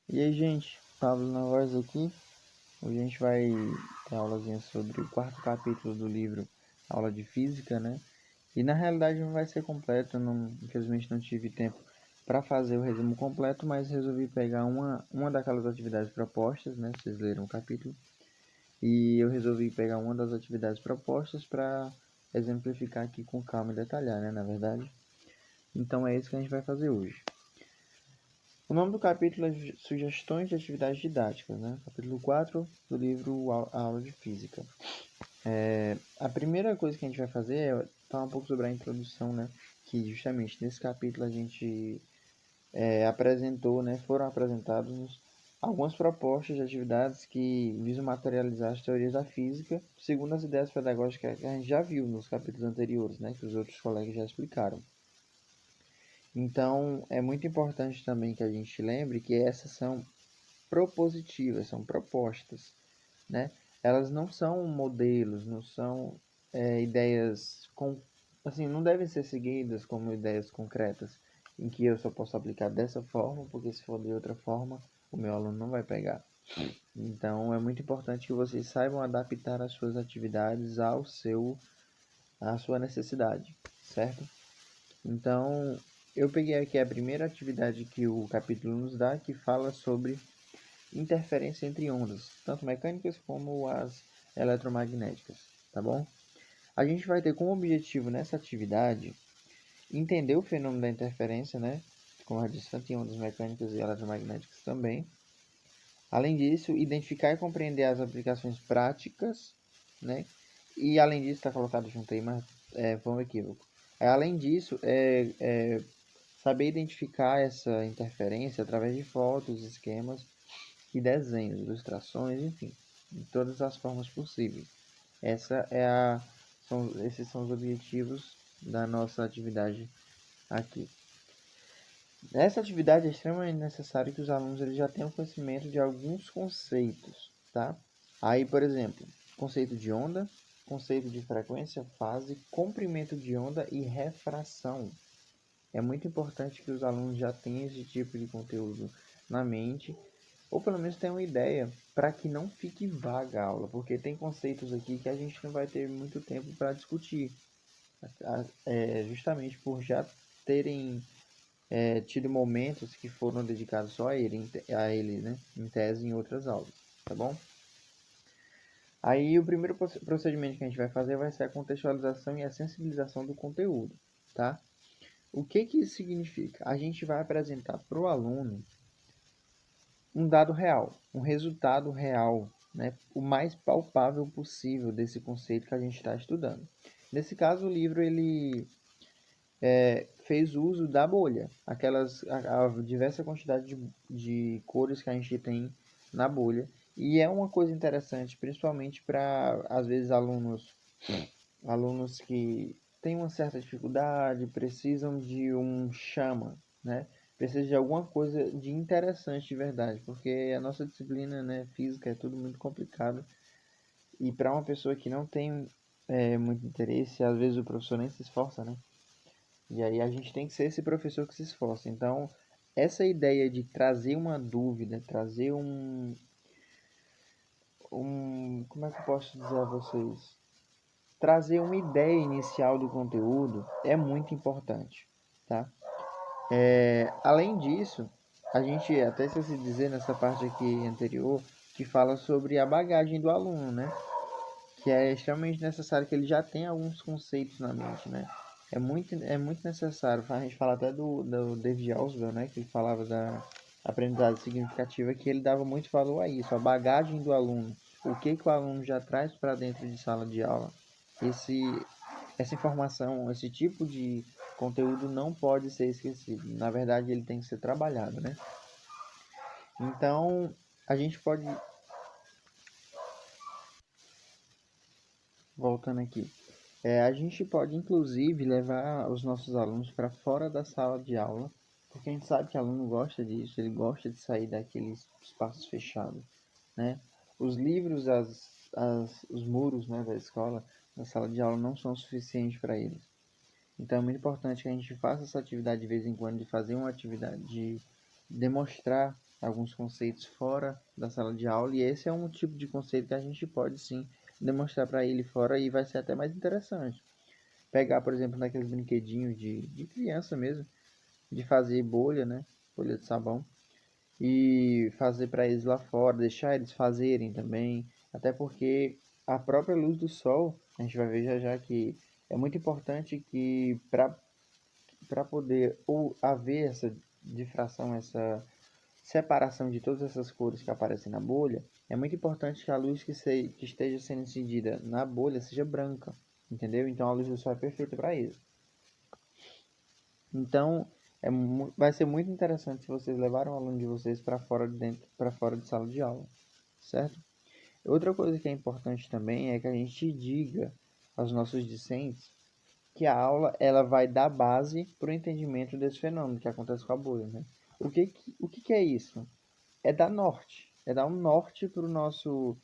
E aí, gente, Pablo na voz aqui. Hoje a gente vai ter aulazinha sobre o quarto capítulo do livro Aula de Física, né? E na realidade não vai ser completo, infelizmente não tive tempo para fazer o resumo completo, mas resolvi pegar uma daquelas atividades propostas, né? Vocês leram o capítulo. E eu resolvi pegar uma das atividades propostas para exemplificar aqui com calma e detalhar, né? Na verdade. Então é isso que a gente vai fazer hoje. O nome do capítulo é Sugestões de Atividades Didáticas, né? Capítulo 4 do livro A Aula de Física. A primeira coisa que a gente vai fazer é falar um pouco sobre a introdução, né? Que justamente nesse capítulo a gente apresentou, né? Foram apresentados algumas propostas de atividades que visam materializar as teorias da física, segundo as ideias pedagógicas que a gente já viu nos capítulos anteriores, né? Que os outros colegas já explicaram. Então, é muito importante também que a gente lembre que essas são propositivas, são propostas, né? Elas não são modelos, não são ideias assim, não devem ser seguidas como ideias concretas, em que eu só posso aplicar dessa forma, porque se for de outra forma, o meu aluno não vai pegar. Então, é muito importante que vocês saibam adaptar as suas atividades à sua necessidade, certo? Então, eu peguei aqui a primeira atividade que o capítulo nos dá, que fala sobre interferência entre ondas, tanto mecânicas como as eletromagnéticas, tá bom? A gente vai ter como objetivo nessa atividade entender o fenômeno da interferência, né? Como eu disse, tanto em ondas mecânicas e eletromagnéticas também. Além disso, identificar e compreender as aplicações práticas, né? E além disso, está colocado junto aí, mas foi um equívoco. Além disso, saber identificar essa interferência através de fotos, esquemas e desenhos, ilustrações, enfim, de todas as formas possíveis. Esses são os objetivos da nossa atividade aqui. Nessa atividade é extremamente necessário que os alunos eles já tenham conhecimento de alguns conceitos, tá? Aí, por exemplo, conceito de onda, conceito de frequência, fase, comprimento de onda e refração. É muito importante que os alunos já tenham esse tipo de conteúdo na mente, ou pelo menos tenham uma ideia, para que não fique vaga a aula, porque tem conceitos aqui que a gente não vai ter muito tempo para discutir, justamente por já terem tido momentos que foram dedicados só a ele, né, em tese em outras aulas, tá bom? Aí o primeiro procedimento que a gente vai fazer vai ser a contextualização e a sensibilização do conteúdo, tá? O que isso significa? A gente vai apresentar para o aluno um dado real, um resultado real, né, o mais palpável possível desse conceito que a gente está estudando. Nesse caso, o livro ele fez uso da bolha, a diversa quantidade de cores que a gente tem na bolha. E é uma coisa interessante, principalmente para, às vezes, alunos que têm uma certa dificuldade, precisam de um chama, né? Precisa de alguma coisa de interessante de verdade, porque a nossa disciplina, né, física é tudo muito complicado. E para uma pessoa que não tem muito interesse, às vezes o professor nem se esforça, né? E aí a gente tem que ser esse professor que se esforça. Então, essa ideia de trazer uma dúvida, trazer como é que eu posso dizer a vocês? Trazer uma ideia inicial do conteúdo é muito importante, tá? Além disso, a gente até esqueci de dizer nessa parte aqui anterior que fala sobre a bagagem do aluno, né? Que é extremamente necessário que ele já tenha alguns conceitos na mente, né? É muito necessário. A gente fala até do David Ausubel, né? Que ele falava da aprendizagem significativa, que ele dava muito valor a isso, a bagagem do aluno. O que o aluno já traz para dentro de sala de aula. Esse, essa informação, esse tipo de conteúdo não pode ser esquecido. Na verdade, ele tem que ser trabalhado, né? Então, a gente pode... Voltando aqui. A gente pode, inclusive, levar os nossos alunos para fora da sala de aula, porque a gente sabe que o aluno gosta disso, ele gosta de sair daqueles espaços fechados, né? Os livros, os muros, né, da escola, da sala de aula, não são suficientes para eles. Então é muito importante que a gente faça essa atividade de vez em quando, de fazer uma atividade, de demonstrar alguns conceitos fora da sala de aula, e esse é um tipo de conceito que a gente pode sim demonstrar para ele fora e vai ser até mais interessante. Pegar, por exemplo, naqueles brinquedinhos de criança mesmo, de fazer bolha, né? Bolha de sabão, e fazer para eles lá fora, deixar eles fazerem também, até porque a própria luz do sol, a gente vai ver já já que é muito importante que para poder ou haver essa difração, essa separação de todas essas cores que aparecem na bolha, é muito importante que a luz que esteja sendo incendida na bolha seja branca, entendeu? Então a luz do sol é perfeita para isso. Então vai ser muito interessante se vocês levarem o aluno de vocês para fora de dentro, para fora de sala de aula, certo? Outra coisa que é importante também é que a gente diga aos nossos discentes que a aula ela vai dar base para o entendimento desse fenômeno que acontece com a bolha, né? O que é isso? É dar norte, é dar um norte pro nosso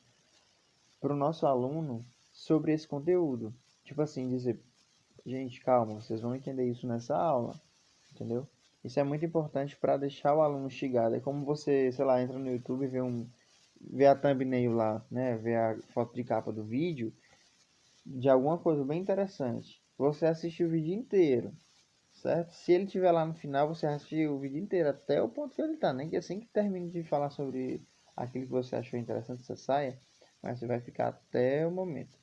aluno sobre esse conteúdo. Tipo assim, dizer, gente, calma, vocês vão entender isso nessa aula, entendeu? Isso é muito importante para deixar o aluno instigado. É como você, sei lá, entra no YouTube e vê a thumbnail lá, né? Vê a foto de capa do vídeo de alguma coisa bem interessante. Você assiste o vídeo inteiro, certo? Se ele estiver lá no final, você assiste o vídeo inteiro até o ponto que ele está. Nem que assim que termine de falar sobre aquilo que você achou interessante, você saia, mas você vai ficar até o momento,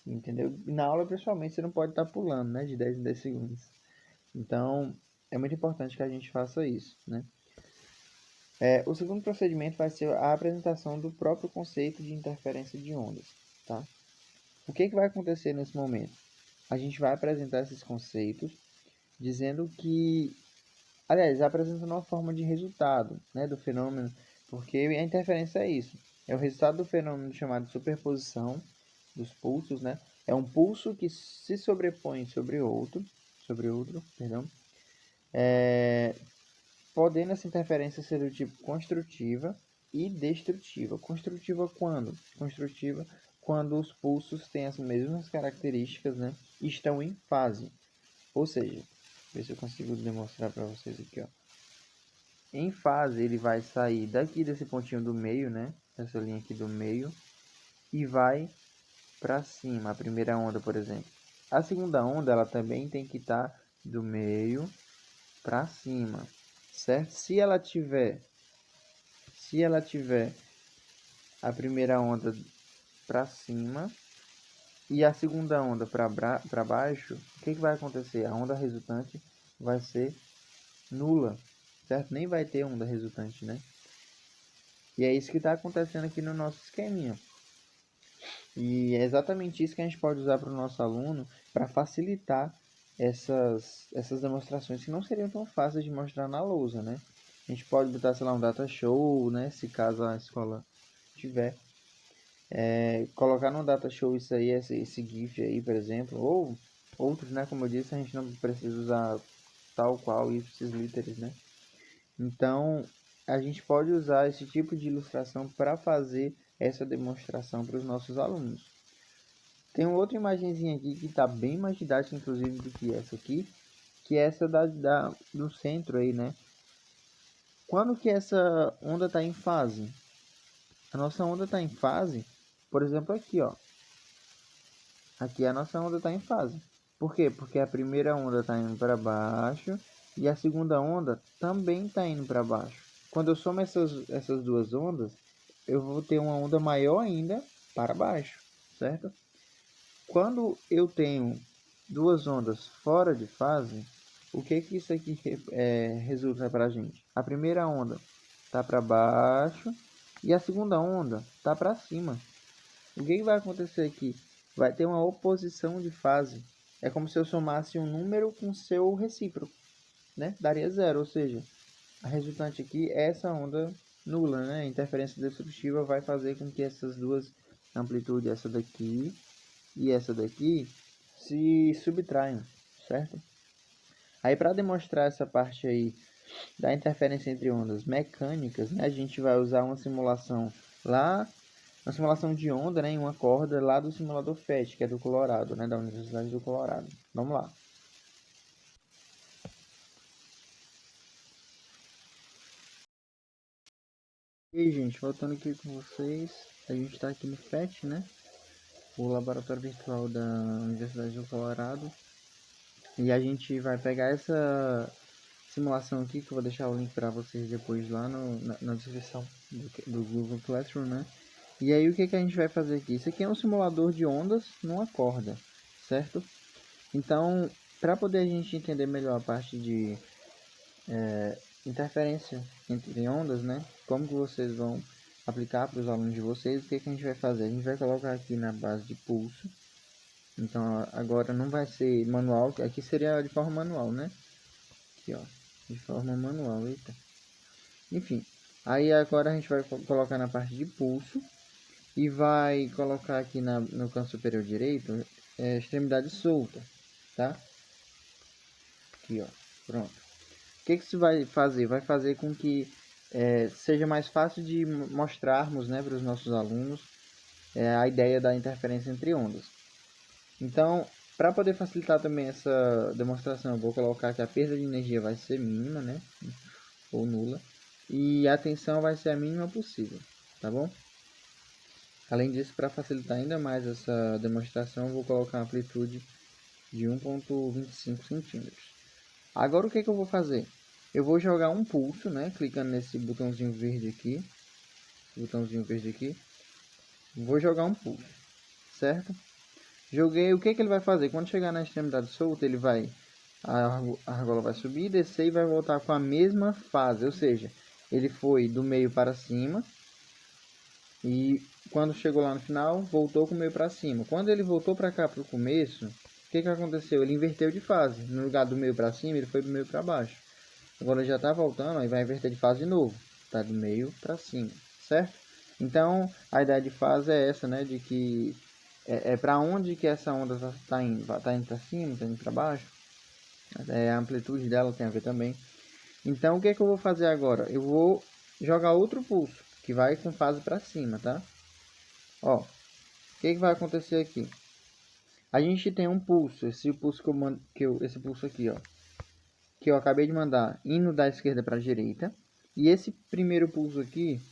entendeu? E na aula, principalmente, você não pode estar pulando, né? De 10 em 10 segundos. Então, é muito importante que a gente faça isso, né? O segundo procedimento vai ser a apresentação do próprio conceito de interferência de ondas, tá? O que vai acontecer nesse momento? A gente vai apresentar esses conceitos dizendo que, aliás, apresentando uma forma de resultado, né, do fenômeno, porque a interferência é isso, é o resultado do fenômeno chamado superposição dos pulsos, né? É um pulso que se sobrepõe sobre outro, perdão, podendo essa interferência ser do tipo construtiva e destrutiva. Construtiva quando? Construtiva quando os pulsos têm as mesmas características, né? E estão em fase. Ou seja, ver se eu consigo demonstrar para vocês aqui, ó. Em fase, ele vai sair daqui desse pontinho do meio, né? Essa linha aqui do meio, e vai para cima. A primeira onda, por exemplo. A segunda onda, ela também tem que estar do meio para cima, certo? Se ela tiver a primeira onda para cima e a segunda onda para baixo, o que vai acontecer? A onda resultante vai ser nula, certo? Nem vai ter onda resultante, né? E é isso que está acontecendo aqui no nosso esqueminha. E é exatamente isso que a gente pode usar para o nosso aluno para facilitar essas demonstrações que não seriam tão fáceis de mostrar na lousa, né? A gente pode botar, sei lá, um data show, né? Se caso a escola tiver. Colocar no data show isso aí, esse GIF aí, por exemplo, ou outros, né? Como eu disse, a gente não precisa usar tal qual esses literes, né? Então, a gente pode usar esse tipo de ilustração para fazer essa demonstração para os nossos alunos. Tem uma outra imagenzinha aqui que está bem mais didática, inclusive, do que essa aqui, que é essa do centro aí, né? Quando que essa onda está em fase? A nossa onda está em fase, por exemplo, aqui, ó. Aqui a nossa onda está em fase. Por quê? Porque a primeira onda está indo para baixo e a segunda onda também está indo para baixo. Quando eu somo essas duas ondas, eu vou ter uma onda maior ainda para baixo, certo? Quando eu tenho duas ondas fora de fase, o que isso aqui resulta para a gente? A primeira onda está para baixo e a segunda onda está para cima. O que vai acontecer aqui? Vai ter uma oposição de fase. É como se eu somasse um número com seu recíproco, né? Daria zero, ou seja, a resultante aqui é essa onda nula, né? A interferência destrutiva vai fazer com que essas duas amplitudes, essa daqui e essa daqui, se subtraiam, certo? Aí para demonstrar essa parte aí da interferência entre ondas mecânicas, né, a gente vai usar uma simulação de onda, né, em uma corda lá do simulador FET, que é do Colorado, né, da Universidade do Colorado. Vamos lá. E aí, gente, voltando aqui com vocês, a gente está aqui no FET, né? O laboratório virtual da Universidade do Colorado. E a gente vai pegar essa simulação aqui, que eu vou deixar o link para vocês depois lá na descrição do Google Classroom, né? E aí o que a gente vai fazer aqui? Isso aqui é um simulador de ondas numa corda, certo? Então, para poder a gente entender melhor a parte de interferência entre ondas, né? Como que vocês vão aplicar para os alunos de vocês, o que a gente vai fazer? A gente vai colocar aqui na base de pulso. Então, agora não vai ser manual, aqui seria de forma manual, né? Aqui, ó, de forma manual, eita. Enfim, aí agora a gente vai colocar na parte de pulso e vai colocar aqui no canto superior direito extremidade solta, tá? Aqui, ó, pronto. O que isso vai fazer? Vai fazer com que seja mais fácil de mostrarmos, né, para os nossos alunos a ideia da interferência entre ondas. Então, para poder facilitar também essa demonstração, eu vou colocar que a perda de energia vai ser mínima, né, ou nula, e a tensão vai ser a mínima possível, tá bom? Além disso, para facilitar ainda mais essa demonstração, eu vou colocar a amplitude de 1,25 centímetros. Agora o que eu vou fazer? Eu vou jogar um pulso, né? Clicando nesse botãozinho verde aqui. Vou jogar um pulso, certo? Joguei, o que ele vai fazer? Quando chegar na extremidade solta, ele vai... A argola vai subir, descer e vai voltar com a mesma fase. Ou seja, ele foi do meio para cima. E quando chegou lá no final, voltou com o meio para cima. Quando ele voltou para cá, para o começo, o que aconteceu? Ele inverteu de fase. No lugar do meio para cima, ele foi do meio para baixo. Agora já está voltando, aí vai inverter de fase de novo. Está do meio para cima, certo? Então, a ideia de fase é essa, né? De que para onde que essa onda está indo? Está indo para cima, está indo para baixo? A amplitude dela tem a ver também. Então, o que eu vou fazer agora? Eu vou jogar outro pulso, que vai com fase para cima, tá? Ó, o que vai acontecer aqui? A gente tem um pulso, esse pulso esse pulso aqui, ó, que eu acabei de mandar indo da esquerda para a direita, e esse primeiro pulso aqui,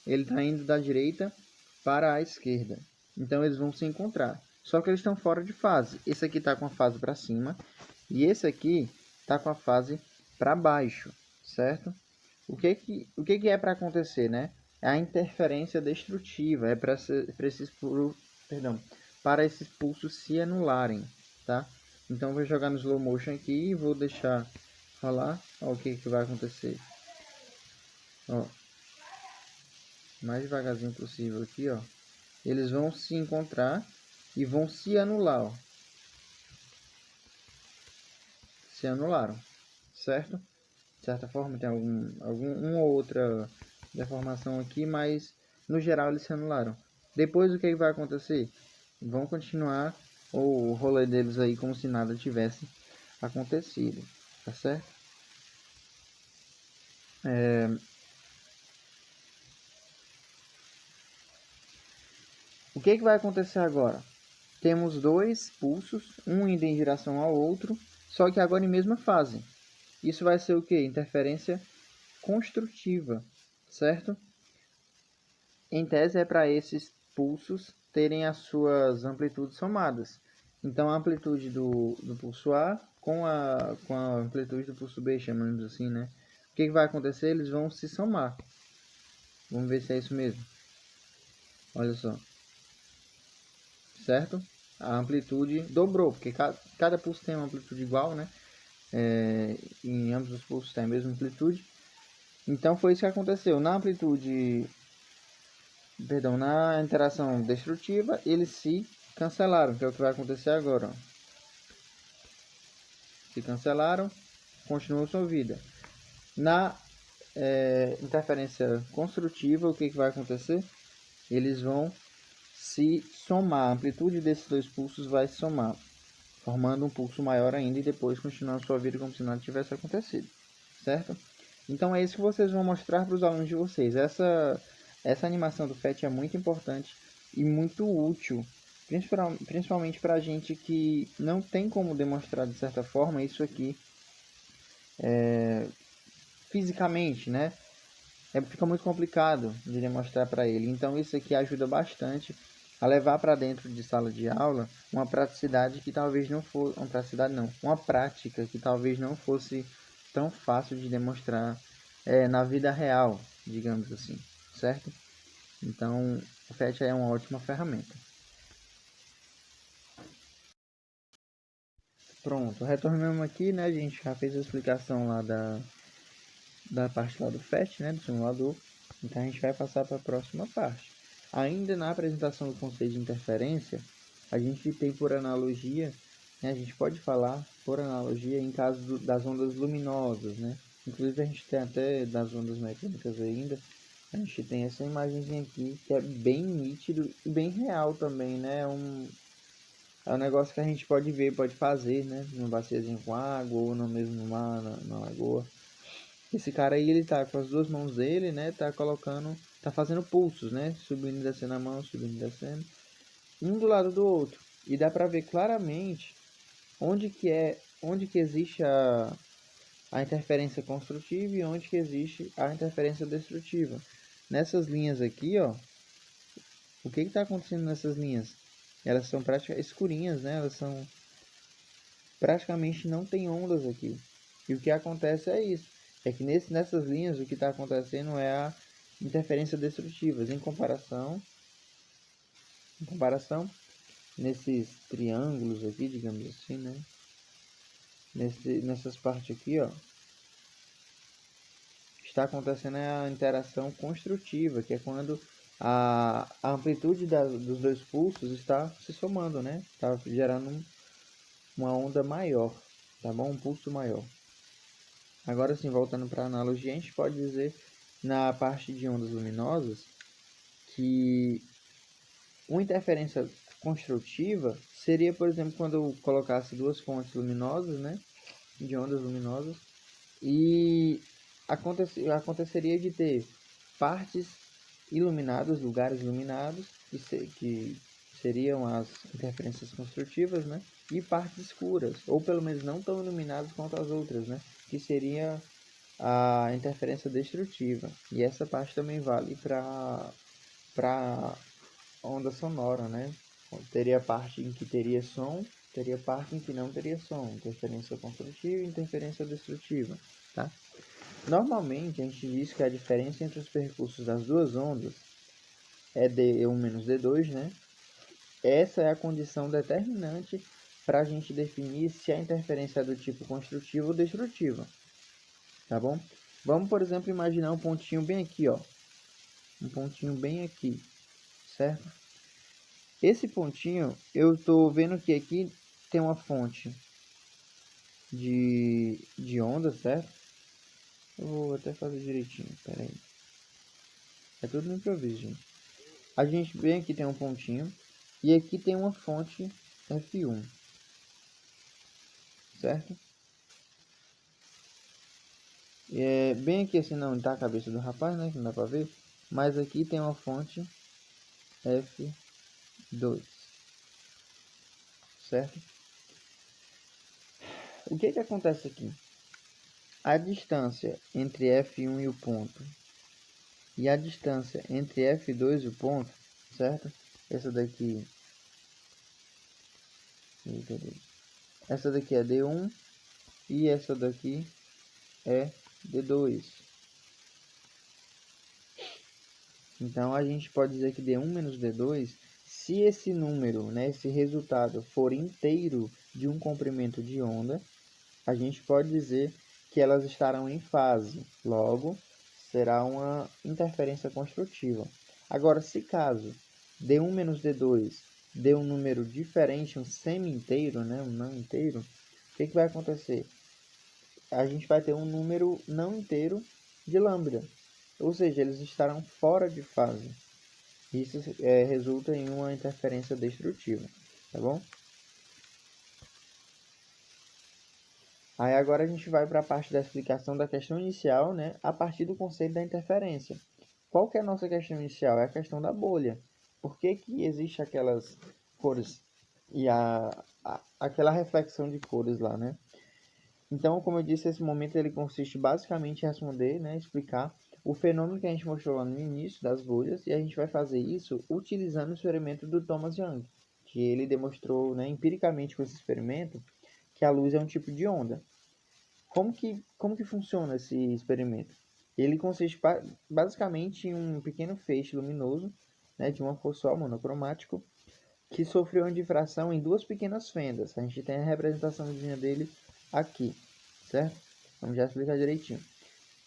ele está indo da direita para a esquerda. Então eles vão se encontrar. Só que eles estão fora de fase. Esse aqui está com a fase para cima e esse aqui está com a fase para baixo, certo? O que é para acontecer, né? É a interferência destrutiva, é para esses pulsos se anularem, tá? Então eu vou jogar no slow motion aqui e vou deixar falar. Ó, o que vai acontecer. Ó, mais devagarzinho possível aqui, ó. Eles vão se encontrar e vão se anular, ó. Se anularam, certo? De certa forma tem uma ou outra deformação aqui, mas no geral eles se anularam. Depois o que vai acontecer? Vão continuar o rolê deles aí como se nada tivesse acontecido, tá certo? O que vai acontecer agora? Temos dois pulsos, um indo em direção ao outro, só que agora em mesma fase. Isso vai ser o que? Interferência construtiva, certo? Em tese é para esses pulsos terem as suas amplitudes somadas. Então a amplitude do pulso A com a amplitude do pulso B, chamamos assim, né? O que vai acontecer? Eles vão se somar. Vamos ver se é isso mesmo. Olha só. Certo? A amplitude dobrou, porque cada pulso tem uma amplitude igual, né? Em ambos os pulsos tem a mesma amplitude. Então foi isso que aconteceu. Na interação destrutiva, eles se cancelaram, que é o que vai acontecer agora. Ó. Se cancelaram, continuou sua vida. Na interferência construtiva, o que vai acontecer? Eles vão se somar. A amplitude desses dois pulsos vai se somar, formando um pulso maior ainda e depois continuando sua vida como se nada tivesse acontecido, certo? Então é isso que vocês vão mostrar para os alunos de vocês. Essa animação do FET é muito importante e muito útil, principalmente para a gente que não tem como demonstrar de certa forma isso aqui fisicamente, né? fica muito complicado de demonstrar para ele. Então isso aqui ajuda bastante a levar para dentro de sala de aula uma praticidade que talvez não fosse, uma praticidade não, uma prática que talvez não fosse tão fácil de demonstrar na vida real, digamos assim, certo? Então o PET é uma ótima ferramenta. Pronto, retornamos aqui, né? A gente já fez a explicação lá da parte lá do FET, né? Do simulador. Então a gente vai passar para a próxima parte. Ainda na apresentação do conceito de interferência, a gente tem por analogia, né? A gente pode falar por analogia em caso das ondas luminosas, né? Inclusive a gente tem até das ondas mecânicas ainda. A gente tem essa imagenzinha aqui que é bem nítido e bem real também, né? É um negócio que a gente pode ver, pode fazer, né? Numa baciazinha com água ou no mesmo no mar, na lagoa. Esse cara aí, ele tá com as duas mãos dele, né? Tá colocando, tá fazendo pulsos, né? Subindo e descendo a mão, subindo e descendo. Um do lado do outro. E dá pra ver claramente onde que existe a interferência construtiva e onde que existe a interferência destrutiva. Nessas linhas aqui, ó. O que está acontecendo nessas linhas? Elas são praticamente escurinhas, né? Elas são praticamente não tem ondas aqui. E o que acontece é isso. É que nessas linhas o que está acontecendo é a interferência destrutiva. Em comparação, nesses triângulos aqui, digamos assim, né? Nessas partes aqui, ó, está acontecendo a interação construtiva, que é quando a amplitude dos dois pulsos está se somando, né? Está gerando uma onda maior, tá bom? Um pulso maior. Agora sim, voltando para a analogia, a gente pode dizer na parte de ondas luminosas que uma interferência construtiva seria, por exemplo, quando eu colocasse duas fontes luminosas, né, de ondas luminosas, e aconteceria de ter partes iluminadas, lugares iluminados, que seriam as interferências construtivas, né, e partes escuras, ou pelo menos não tão iluminadas quanto as outras, né, que seria a interferência destrutiva. E essa parte também vale para onda sonora, né? Teria parte em que teria som, teria parte em que não teria som, interferência construtiva e interferência destrutiva, tá? Normalmente a gente diz que a diferença entre os percursos das duas ondas é D1 menos D2, né? Essa é a condição determinante para a gente definir se a interferência é do tipo construtiva ou destrutiva, tá bom? Vamos, por exemplo, imaginar um pontinho bem aqui, ó. Um pontinho bem aqui, certo? Esse pontinho, eu estou vendo que aqui tem uma fonte de onda, certo? Eu vou até fazer direitinho, pera aí. É tudo no improviso, gente. A gente vem aqui tem um pontinho e aqui tem uma fonte F1, certo? Bem aqui assim não tá a cabeça do rapaz, né, que não dá pra ver, mas aqui tem uma fonte F2, certo? O que acontece aqui? A distância entre F1 e o ponto e a distância entre F2 e o ponto, certo? Essa daqui, essa daqui é D1 e essa daqui é D2. Então a gente pode dizer que D1 menos D2, se esse número, né, esse resultado for inteiro de um comprimento de onda, a gente pode dizer que elas estarão em fase. Logo, será uma interferência construtiva. Agora, se caso D1 menos D2 dê um número diferente, um semi-inteiro, né, um não inteiro, o que vai acontecer? A gente vai ter um número não inteiro de lambda, ou seja, eles estarão fora de fase. Isso resulta em uma interferência destrutiva, tá bom? Aí agora a gente vai para a parte da explicação da questão inicial, né, a partir do conceito da interferência. Qual que é a nossa questão inicial? É a questão da bolha. Por que que existe aquelas cores e aquela reflexão de cores lá, né? Então, como eu disse, esse momento ele consiste basicamente em responder, né, explicar o fenômeno que a gente mostrou lá no início das bolhas, e a gente vai fazer isso utilizando o experimento do Thomas Young, que ele demonstrou, né, empiricamente com esse experimento que a luz é um tipo de onda. Como que funciona esse experimento? Ele consiste basicamente em um pequeno feixe luminoso, né, de uma cor só, monocromático, que sofreu uma difração em duas pequenas fendas. A gente tem a representaçãozinha dele aqui, certo? Vamos já explicar direitinho.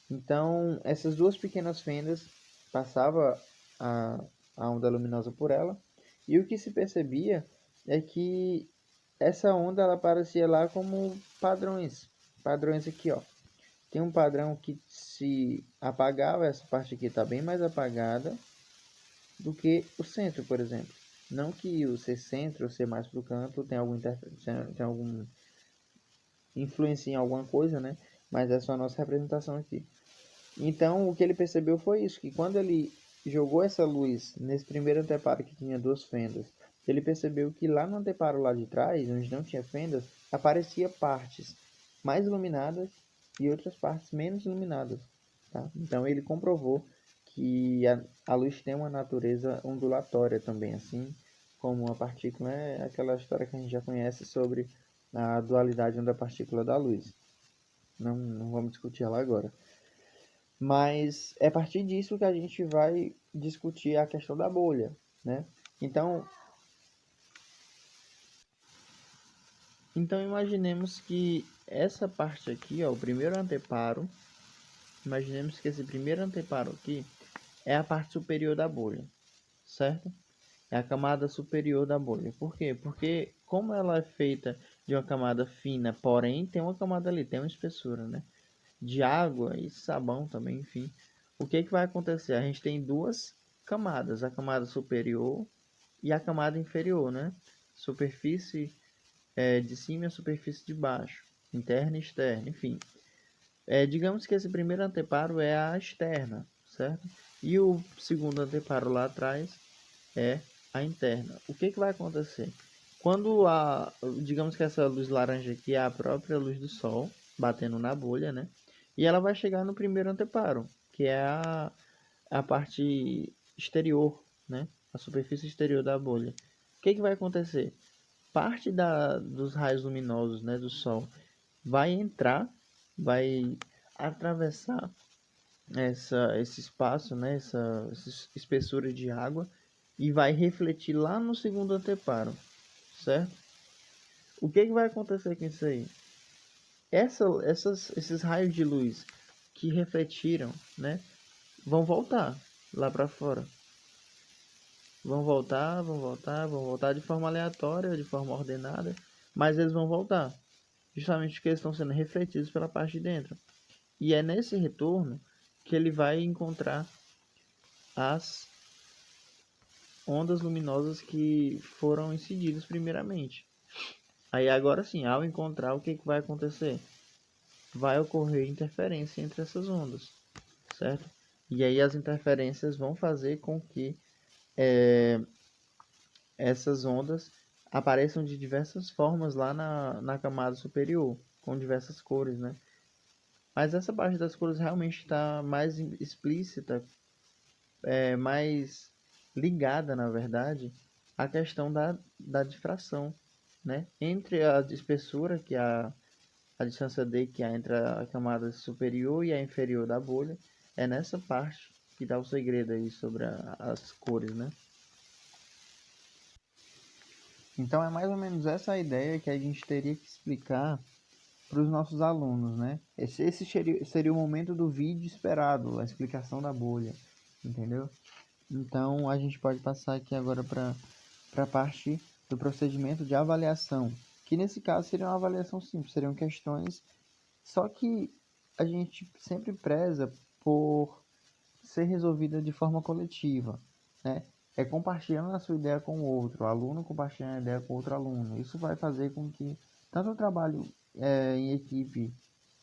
Então, essas duas pequenas fendas passava a, a onda luminosa por ela, e o que se percebia é que essa onda ela aparecia lá como padrões aqui, ó. Tem um padrão que se apagava, essa parte aqui está bem mais apagada do que o centro, por exemplo. Não que o ser centro ou ser mais para o canto tem algum influência em alguma coisa, né? Mas é só a nossa representação aqui. Então, o que ele percebeu foi isso, que quando ele jogou essa luz nesse primeiro anteparo que tinha duas fendas, ele percebeu que lá no anteparo lá de trás, onde não tinha fendas, aparecia partes mais iluminadas e outras partes menos iluminadas. Tá? Então, ele comprovou que a luz tem uma natureza ondulatória também, assim como uma partícula, é aquela história que a gente já conhece sobre a dualidade onda-partícula da luz. Não vamos discutir ela agora. Mas é a partir disso que a gente vai discutir a questão da bolha, né? Então imaginemos que essa parte aqui, ó, o primeiro anteparo, imaginemos que esse primeiro anteparo aqui é a parte superior da bolha, certo? É a camada superior da bolha. Por quê? Porque como ela é feita de uma camada fina, porém tem uma camada ali, tem uma espessura, né? De água e sabão também, enfim. O que vai acontecer? A gente tem duas camadas, a camada superior e a camada inferior, né? Superfície de cima e a superfície de baixo, interna e externa, enfim. Digamos que esse primeiro anteparo é a externa, certo? E o segundo anteparo lá atrás é a interna. O que vai acontecer? Digamos que essa luz laranja aqui é a própria luz do sol batendo na bolha, né? E ela vai chegar no primeiro anteparo, que é a parte exterior, né? A superfície exterior da bolha. O que vai acontecer? Parte dos raios luminosos, né, do sol vai entrar, vai atravessar esse espaço, né, essa espessura de água e vai refletir lá no segundo anteparo, certo? O que vai acontecer com isso aí? Esses raios de luz que refletiram, né, vão voltar lá para fora. Vão voltar de forma aleatória, de forma ordenada, mas eles vão voltar, justamente porque eles estão sendo refletidos pela parte de dentro. E é nesse retorno que ele vai encontrar as ondas luminosas que foram incididas primeiramente. Aí agora sim, ao encontrar, o que vai acontecer? Vai ocorrer interferência entre essas ondas, certo? E aí as interferências vão fazer com que essas ondas apareçam de diversas formas lá na camada superior, com diversas cores, né? Mas essa parte das cores realmente está mais explícita, mais ligada, na verdade, à questão da difração, né? Entre a espessura, que é a distância D que há entre a camada superior e a inferior da bolha, é nessa parte que dá o segredo aí sobre as cores, né? Então é mais ou menos essa a ideia que a gente teria que explicar para os nossos alunos, né? Esse seria o momento do vídeo esperado, a explicação da bolha, entendeu? Então a gente pode passar aqui agora para a parte do procedimento de avaliação, que nesse caso seria uma avaliação simples, seriam questões, só que a gente sempre preza por ser resolvida de forma coletiva, né? É compartilhando a sua ideia com o outro, o aluno compartilhando a ideia com outro aluno. Isso vai fazer com que tanto o trabalho em equipe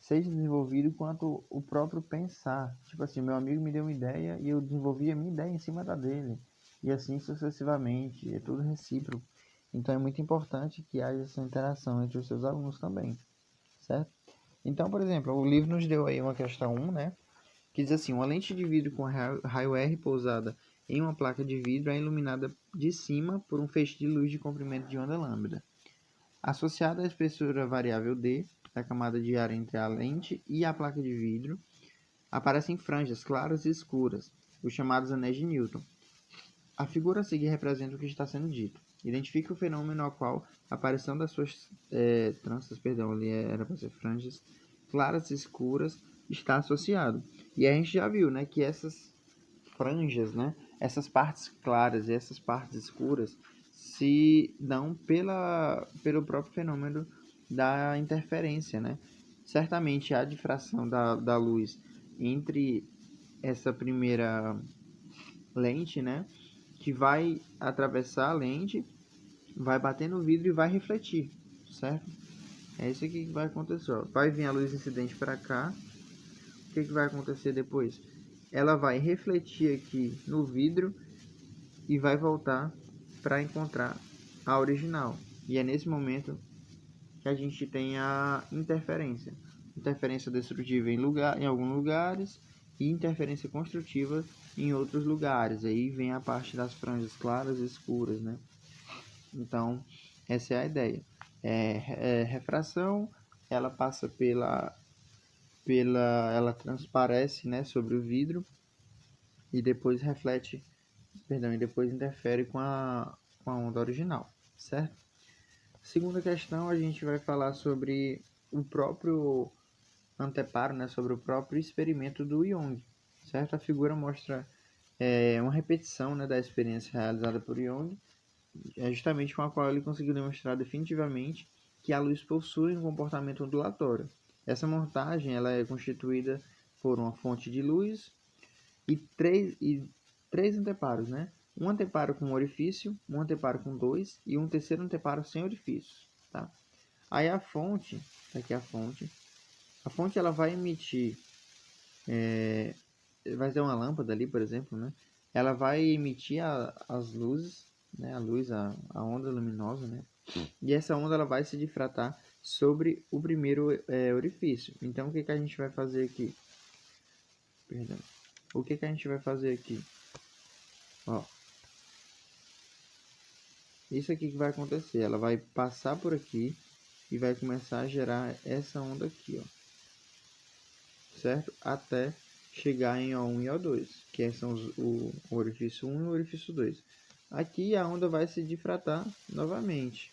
seja desenvolvido quanto o próprio pensar. Tipo assim, meu amigo me deu uma ideia e eu desenvolvi a minha ideia em cima da dele. E assim sucessivamente, é tudo recíproco. Então é muito importante que haja essa interação entre os seus alunos também, certo? Então, por exemplo, o livro nos deu aí uma questão 1, né? que diz assim: uma lente de vidro com raio R pousada em uma placa de vidro é iluminada de cima por um feixe de luz de comprimento de onda lambda. Associada à espessura variável D da camada de ar entre a lente e a placa de vidro, aparecem franjas claras e escuras, os chamados anéis de Newton. A figura a seguir representa o que está sendo dito. Identifique o fenômeno ao qual a aparição das suas tranças, ali era para ser franjas, claras e escuras, está associado. E a gente já viu, né, que essas franjas, né, essas partes claras e essas partes escuras se dão pelo próprio fenômeno da interferência, né? Certamente a difração da luz entre essa primeira lente, né, que vai atravessar a lente, vai bater no vidro e vai refletir, certo? É isso aqui que vai acontecer. Ó. Vai vir a luz incidente para cá. O que vai acontecer depois? Ela vai refletir aqui no vidro e vai voltar para encontrar a original. E é nesse momento que a gente tem a interferência. Interferência destrutiva em alguns lugares e interferência construtiva em outros lugares. Aí vem a parte das franjas claras e escuras, né? Então, essa é a ideia. Refração, ela passa ela transparece, né, sobre o vidro e depois reflete, e depois interfere com a onda original, certo? Segunda questão, a gente vai falar sobre o próprio anteparo, né, sobre o próprio experimento do Young, certo? A figura mostra uma repetição, né, da experiência realizada por Young, justamente com a qual ele conseguiu demonstrar definitivamente que a luz possui um comportamento ondulatório. Essa montagem ela é constituída por uma fonte de luz e três anteparos, né? Um anteparo com orifício, um anteparo com dois e um terceiro anteparo sem orifícios, tá? Aí a fonte, aqui a fonte ela vai emitir, vai ter uma lâmpada ali, por exemplo, né? Ela vai emitir as luzes, né? A luz, a onda luminosa, né? E essa onda ela vai se difratar sobre o primeiro orifício. Então, o que a gente vai fazer aqui? Perdão. O que a gente vai fazer aqui? Ó, isso aqui que vai acontecer. Ela vai passar por aqui e vai começar a gerar essa onda aqui, ó. Certo? Até chegar em O1 e O2, que são o orifício 1 e o orifício 2. Aqui a onda vai se difratar novamente,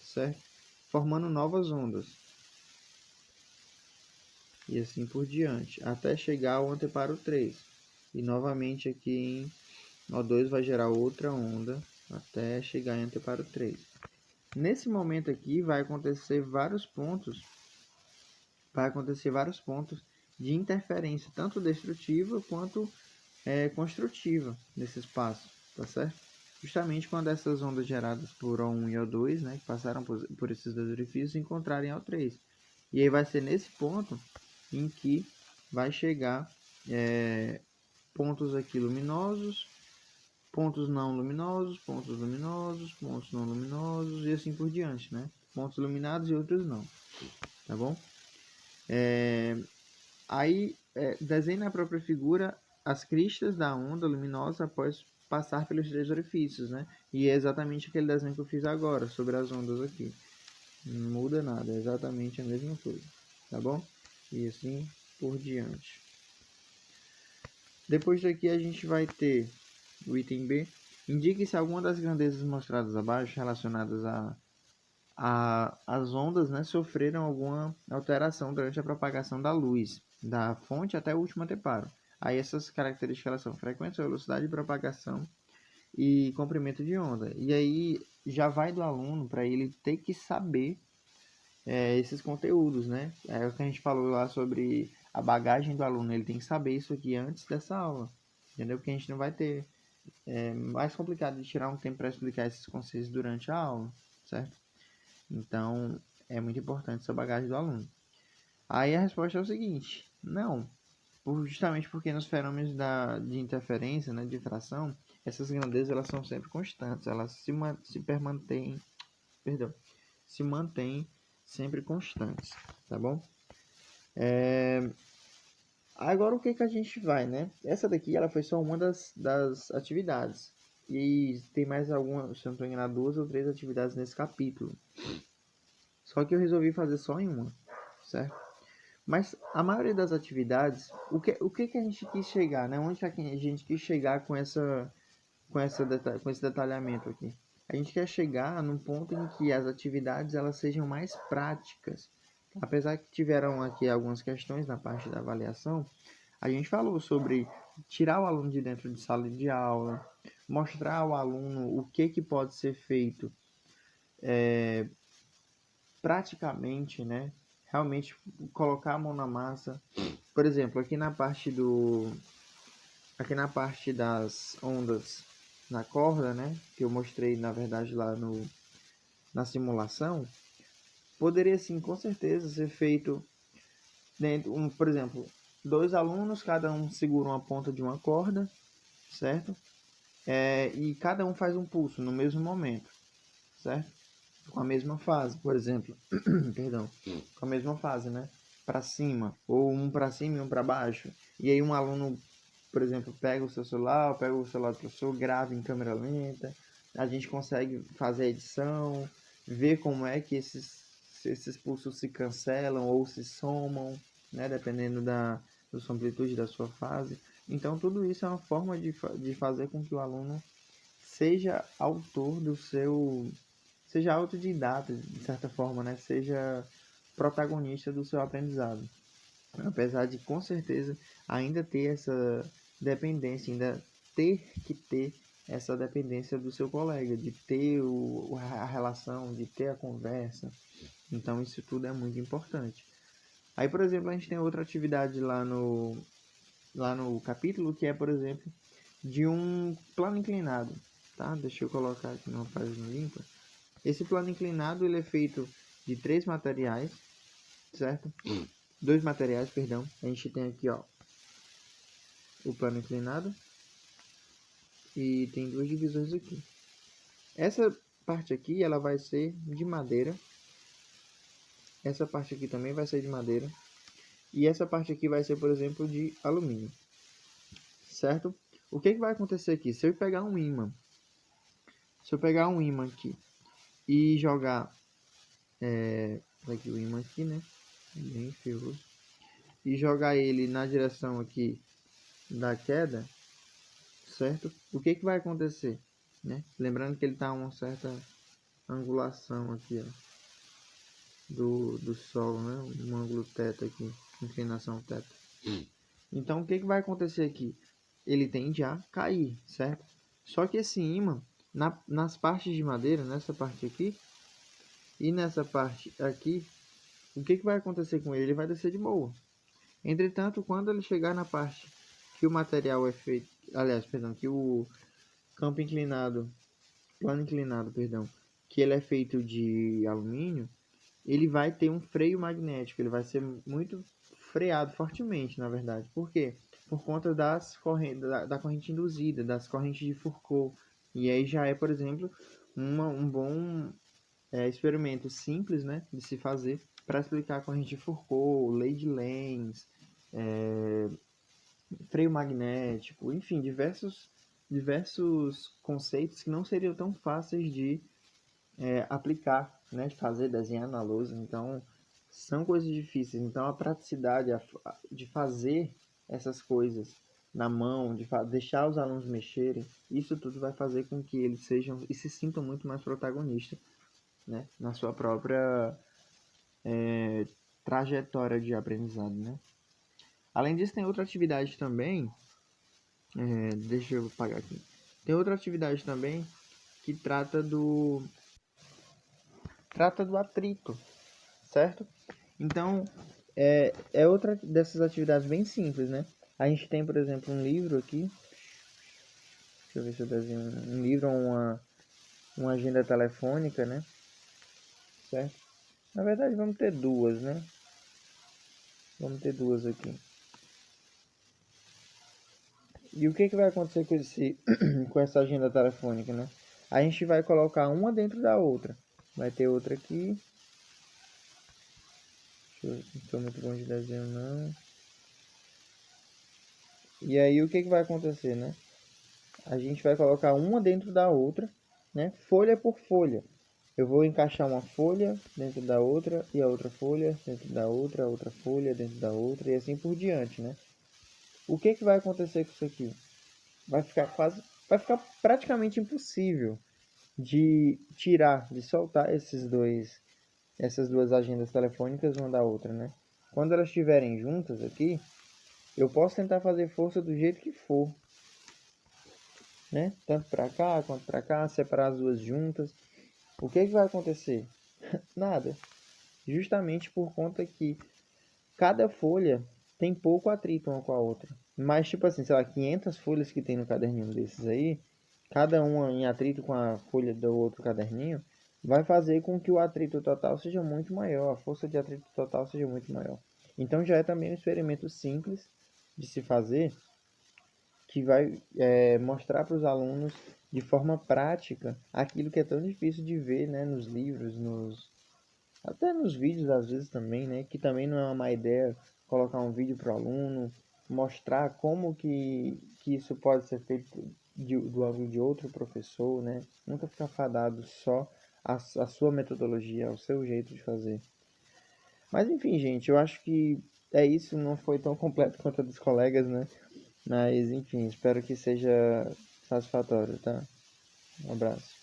certo? Formando novas ondas. E assim por diante, até chegar ao anteparo 3. E novamente aqui em O2 vai gerar outra onda, até chegar em anteparo 3. Nesse momento aqui vai acontecer vários pontos de interferência, tanto destrutiva quanto construtiva nesse espaço, tá certo? Justamente quando essas ondas geradas por O1 e O2, né, que passaram por esses dois orifícios, encontrarem O3. E aí vai ser nesse ponto em que vai chegar pontos aqui luminosos, pontos não luminosos, pontos luminosos, pontos não luminosos e assim por diante, né? Pontos iluminados e outros não, tá bom? Aí desenhe na própria figura as cristas da onda luminosa após passar pelos três orifícios, né? E é exatamente aquele desenho que eu fiz agora sobre as ondas aqui. Não muda nada, é exatamente a mesma coisa, tá bom? E assim por diante. Depois daqui a gente vai ter o item B. Indique se alguma das grandezas mostradas abaixo relacionadas as ondas, né, sofreram alguma alteração durante a propagação da luz, da fonte até o último anteparo. Aí essas características elas são frequência, velocidade de propagação e comprimento de onda. E aí já vai do aluno para ele ter que saber esses conteúdos, né? É o que a gente falou lá sobre a bagagem do aluno, ele tem que saber isso aqui antes dessa aula, entendeu? Porque a gente não vai ter mais complicado de tirar um tempo para explicar esses conceitos durante a aula, certo? Então, é muito importante essa bagagem do aluno. Aí a resposta é o seguinte: não, justamente porque nos fenômenos de interferência, né, de difração, essas grandezas elas são sempre constantes, elas se mantêm sempre constantes, tá bom? Agora o que que a gente vai, né? Essa daqui, ela foi só uma das atividades. E tem mais algumas, se eu não estou enganado, 2 ou 3 atividades nesse capítulo. Só que eu resolvi fazer só em uma, certo? Mas a maioria das atividades, o que que a gente quis chegar, né? Onde é que a gente quis chegar com esse detalhamento aqui? A gente quer chegar num ponto em que as atividades elas sejam mais práticas. Apesar que tiveram aqui algumas questões na parte da avaliação, a gente falou sobre tirar o aluno de dentro de sala de aula, mostrar ao aluno o que pode ser feito praticamente, né? Realmente colocar a mão na massa. Por exemplo, aqui na parte das ondas na corda, né? Que eu mostrei na verdade lá na simulação, poderia sim, com certeza, ser feito dentro, por exemplo, 2 alunos, cada um segura uma ponta de uma corda, certo? E cada um faz um pulso no mesmo momento, certo? Com a mesma fase, por exemplo, perdão, com a mesma fase, né? Para cima, ou um para cima e um para baixo. E aí um aluno, por exemplo, pega o seu celular, pega o celular do professor, grava em câmera lenta. A gente consegue fazer a edição, ver como é que esses pulsos se cancelam ou se somam, né? Dependendo da sua amplitude da sua fase. Então tudo isso é uma forma de fazer com que o aluno seja autor do seu, seja autodidata de certa forma, né? Seja protagonista do seu aprendizado. Apesar de com certeza ainda ter essa dependência, ainda ter que ter essa dependência do seu colega, de ter a relação, de ter a conversa. Então isso tudo é muito importante. Aí, por exemplo, a gente tem outra atividade lá no capítulo, que é, por exemplo, de um plano inclinado, tá? Deixa eu colocar aqui numa página limpa. Esse plano inclinado ele é feito de 3 materiais, certo? 2 materiais, perdão. A gente tem aqui, ó, o plano inclinado e tem 2 divisões aqui. Essa parte aqui ela vai ser de madeira. Essa parte aqui também vai ser de madeira. E essa parte aqui vai ser, por exemplo, de alumínio, certo? O que vai acontecer aqui? Se eu pegar um ímã aqui e jogar aqui o ímã aqui, né? Bem ferroso. E jogar ele na direção aqui da queda, certo? O que vai acontecer, né? Lembrando que ele está a uma certa angulação aqui, ó, do solo, né? Um ângulo θ aqui, inclinação θ. Então o que vai acontecer aqui? Ele tende a cair, certo? Só que esse ímã, nas partes de madeira, nessa parte aqui e nessa parte aqui, o que vai acontecer com ele? Ele vai descer de boa. Entretanto, quando ele chegar na parte que o material é feito, aliás, perdão, que o campo inclinado, plano inclinado, perdão, que ele é feito de alumínio, ele vai ter um freio magnético, ele vai ser muito freado fortemente, na verdade. Por quê? Por conta da corrente induzida, das correntes de Fourier. E aí já é, por exemplo, um bom experimento simples, né, de se fazer para explicar a corrente de Fourier, lei de Lenz, freio magnético, enfim, diversos conceitos que não seriam tão fáceis de aplicar, né, de fazer, desenhar na lousa. Então, são coisas difíceis. Então, a praticidade de fazer essas coisas na mão, de deixar os alunos mexerem, isso tudo vai fazer com que eles sejam e se sintam muito mais protagonistas, né, na sua própria trajetória de aprendizado, né? Além disso, tem outra atividade também. Deixa eu apagar aqui. Tem outra atividade também que trata do atrito, certo? Então, é outra dessas atividades bem simples, né? A gente tem, por exemplo, um livro aqui. Deixa eu ver se eu desenho um livro ou uma agenda telefônica, né? Certo? Na verdade, vamos ter duas, né? Vamos ter duas aqui. E o que vai acontecer com essa agenda telefônica, né? A gente vai colocar uma dentro da outra. Vai ter outra aqui. Deixa eu ver, não estou muito bom de desenho, não. E aí o que vai acontecer, né? A gente vai colocar uma dentro da outra, né? Folha por folha. Eu vou encaixar uma folha dentro da outra e a outra folha dentro da outra, a outra folha dentro da outra e assim por diante, né? O que vai acontecer com isso aqui? Vai ficar praticamente impossível de tirar, de soltar essas duas agendas telefônicas uma da outra, né? Quando elas estiverem juntas aqui, eu posso tentar fazer força do jeito que for, né? Tanto para cá quanto para cá, separar as duas juntas. O que vai acontecer? Nada. Justamente por conta que cada folha tem pouco atrito uma com a outra. Mas, tipo assim, sei lá, 500 folhas que tem no caderninho desses aí, cada uma em atrito com a folha do outro caderninho, vai fazer com que o atrito total seja muito maior, a força de atrito total seja muito maior. Então já é também um experimento simples de se fazer, que vai mostrar para os alunos de forma prática aquilo que é tão difícil de ver, né, nos livros, até nos vídeos às vezes também, né, que também não é uma má ideia colocar um vídeo para o aluno, mostrar como que isso pode ser feito do ângulo de outro professor, né, nunca ficar fadado só a sua metodologia, ao seu jeito de fazer. Mas enfim, gente, eu acho que é isso, não foi tão completo quanto a dos colegas, né? Mas enfim, espero que seja satisfatório, tá? Um abraço.